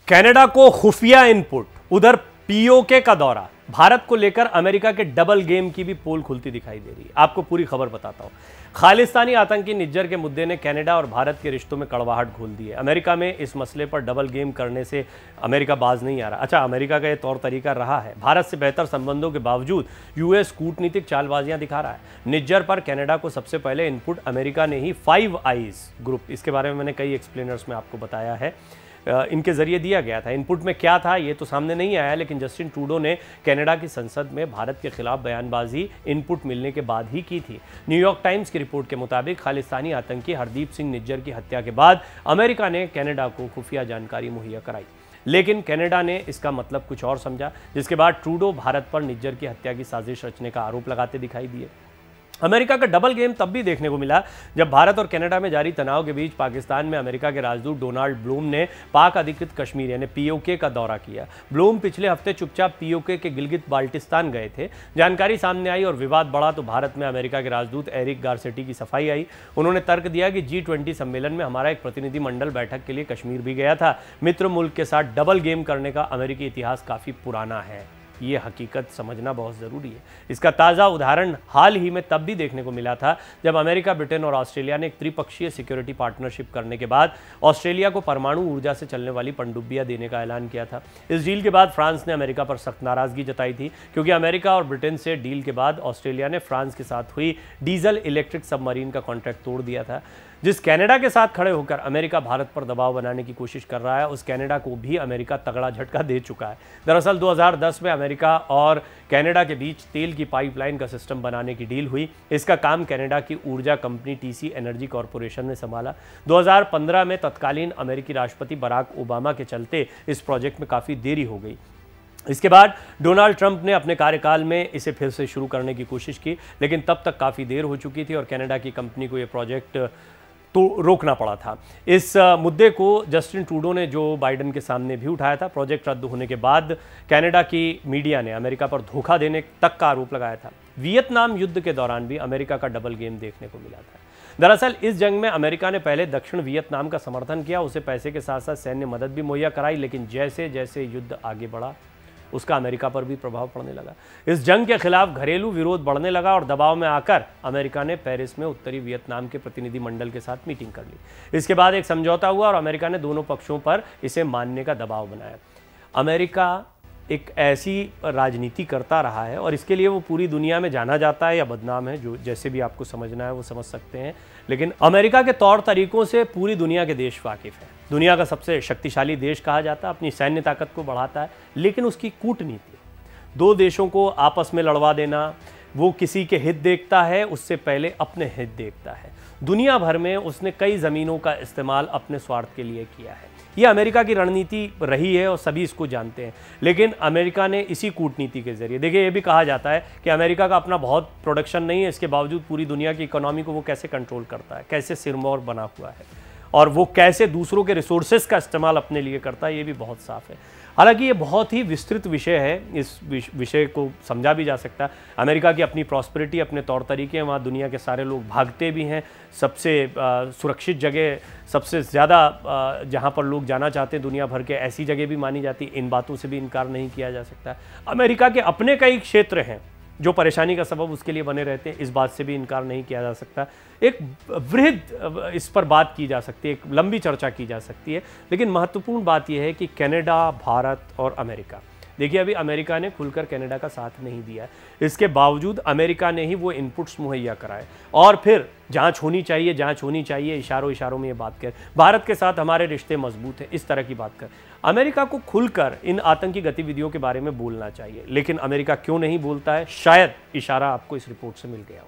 Canada को खुफिया input, उधर पीओके का दौरा, भारत को लेकर अमेरिका के डबल गेम की भी पोल खुलती दिखाई दे रही है। आपको पूरी खबर बताता हूं। खालिस्तानी आतंकी निज्जर के मुद्दे ने कनाडा और भारत के रिश्तों में कड़वाहट घोल दी है। अमेरिका में इस मसले पर डबल गेम करने से अमेरिका बाज नहीं आ रहा। अच्छा, अमेरिका का यह तौर तरीका रहा है। भारत से बेहतर संबंधों के बावजूद यूएस कूटनीतिक चालबाजियां दिखा रहा है। निज्जर पर कनाडा को सबसे पहले इनपुट अमेरिका ने ही फाइव आइज ग्रुप, इसके बारे में मैंने कई एक्सप्लेनर्स में आपको बताया है, इनके जरिए दिया गया था। इनपुट में क्या था ये तो सामने नहीं आया, लेकिन जस्टिन ट्रूडो ने कनाडा की संसद में भारत के खिलाफ बयानबाजी इनपुट मिलने के बाद ही की थी। न्यूयॉर्क टाइम्स की रिपोर्ट के मुताबिक खालिस्तानी आतंकी हरदीप सिंह निज्जर की हत्या के बाद अमेरिका ने कनाडा को खुफिया जानकारी मुहैया कराई, लेकिन कनाडा ने इसका मतलब कुछ और समझा, जिसके बाद ट्रूडो भारत पर निज्जर की हत्या की साजिश रचने का आरोप लगाते दिखाई दिए। अमेरिका का डबल गेम तब भी देखने को मिला जब भारत और कनाडा में जारी तनाव के बीच पाकिस्तान में अमेरिका के राजदूत डोनाल्ड ब्लूम ने पाक अधिकृत कश्मीर यानी पीओके का दौरा किया। ब्लूम पिछले हफ्ते चुपचाप पीओके के गिलगित बाल्टिस्तान गए थे। जानकारी सामने आई और विवाद बढ़ा तो भारत में अमेरिका के राजदूत एरिक गारसेटी की सफाई आई। उन्होंने तर्क दिया कि G20 सम्मेलन में हमारा एक प्रतिनिधिमंडल बैठक के लिए कश्मीर भी गया था। मित्र मुल्क के साथ डबल गेम करने का अमेरिकी इतिहास काफी पुराना है। ये हकीकत समझना बहुत ज़रूरी है। इसका ताज़ा उदाहरण हाल ही में तब भी देखने को मिला था जब अमेरिका, ब्रिटेन और ऑस्ट्रेलिया ने एक त्रिपक्षीय सिक्योरिटी पार्टनरशिप करने के बाद ऑस्ट्रेलिया को परमाणु ऊर्जा से चलने वाली पनडुब्बियां देने का ऐलान किया था। इस डील के बाद फ्रांस ने अमेरिका पर सख्त नाराज़गी जताई थी, क्योंकि अमेरिका और ब्रिटेन से डील के बाद ऑस्ट्रेलिया ने फ्रांस के साथ हुई डीजल इलेक्ट्रिक सबमरीन का कॉन्ट्रैक्ट तोड़ दिया था। जिस कनाडा के साथ खड़े होकर अमेरिका भारत पर दबाव बनाने की कोशिश कर रहा है, उस कनाडा को भी अमेरिका तगड़ा झटका दे चुका है। दरअसल 2010 में अमेरिका और कनाडा के बीच तेल की पाइपलाइन का सिस्टम बनाने की डील हुई। इसका काम कनाडा की ऊर्जा कंपनी TC एनर्जी कॉरपोरेशन ने संभाला। 2015 में तत्कालीन अमेरिकी राष्ट्रपति बराक ओबामा के चलते इस प्रोजेक्ट में काफ़ी देरी हो गई। इसके बाद डोनाल्ड ट्रंप ने अपने कार्यकाल में इसे फिर से शुरू करने की कोशिश की, लेकिन तब तक काफ़ी देर हो चुकी थी और कनाडा की कंपनी को यह प्रोजेक्ट तो रोकना पड़ा था। इस मुद्दे को जस्टिन ट्रूडो ने जो बाइडेन के सामने भी उठाया था। प्रोजेक्ट रद्द होने के बाद कनाडा की मीडिया ने अमेरिका पर धोखा देने तक का आरोप लगाया था। वियतनाम युद्ध के दौरान भी अमेरिका का डबल गेम देखने को मिला था। दरअसल इस जंग में अमेरिका ने पहले दक्षिण वियतनाम का समर्थन किया, उसे पैसे के साथ साथ सैन्य मदद भी मुहैया कराई, लेकिन जैसे जैसे युद्ध आगे बढ़ा उसका अमेरिका पर भी प्रभाव पड़ने लगा। इस जंग के खिलाफ घरेलू विरोध बढ़ने लगा और दबाव में आकर अमेरिका ने पेरिस में उत्तरी वियतनाम के प्रतिनिधिमंडल के साथ मीटिंग कर ली। इसके बाद एक समझौता हुआ और अमेरिका ने दोनों पक्षों पर इसे मानने का दबाव बनाया। अमेरिका एक ऐसी राजनीति करता रहा है और इसके लिए वो पूरी दुनिया में जाना जाता है या बदनाम है, जो जैसे भी आपको समझना है वो समझ सकते हैं, लेकिन अमेरिका के तौर तरीकों से पूरी दुनिया के देश वाकिफ हैं। दुनिया का सबसे शक्तिशाली देश कहा जाता है, अपनी सैन्य ताकत को बढ़ाता है, लेकिन उसकी कूटनीति, दो देशों को आपस में लड़वा देना, वो किसी के हित देखता है उससे पहले अपने हित देखता है। दुनिया भर में उसने कई ज़मीनों का इस्तेमाल अपने स्वार्थ के लिए किया है। ये अमेरिका की रणनीति रही है और सभी इसको जानते हैं, लेकिन अमेरिका ने इसी कूटनीति के जरिए, देखिए ये भी कहा जाता है कि अमेरिका का अपना बहुत प्रोडक्शन नहीं है, इसके बावजूद पूरी दुनिया की इकोनॉमी को वो कैसे कंट्रोल करता है, कैसे सिरमौर बना हुआ है और वो कैसे दूसरों के रिसोर्सेज का इस्तेमाल अपने लिए करता है, ये भी बहुत साफ है। हालांकि ये बहुत ही विस्तृत विषय है, इस विषय को समझा भी जा सकता है। अमेरिका की अपनी प्रॉस्पेरिटी, अपने तौर तरीके हैं, वहाँ दुनिया के सारे लोग भागते भी हैं। सबसे सुरक्षित जगह, सबसे ज़्यादा जहाँ पर लोग जाना चाहते हैं दुनिया भर के, ऐसी जगह भी मानी जाती है। इन बातों से भी इनकार नहीं किया जा सकता। अमेरिका के अपने कई क्षेत्र हैं जो परेशानी का सबब उसके लिए बने रहते हैं, इस बात से भी इनकार नहीं किया जा सकता। एक वृहद इस पर बात की जा सकती है, एक लंबी चर्चा की जा सकती है, लेकिन महत्वपूर्ण बात यह है कि कनाडा, भारत और अमेरिका, देखिए अभी अमेरिका ने खुलकर कनाडा का साथ नहीं दिया, इसके बावजूद अमेरिका ने ही वो इनपुट्स मुहैया कराए और फिर जांच होनी चाहिए, इशारों में ये बात कर, भारत के साथ हमारे रिश्ते मजबूत हैं, इस तरह की बात कर। अमेरिका को खुलकर इन आतंकी गतिविधियों के बारे में बोलना चाहिए, लेकिन अमेरिका क्यों नहीं बोलता है? शायद इशारा आपको इस रिपोर्ट से मिल गया हो।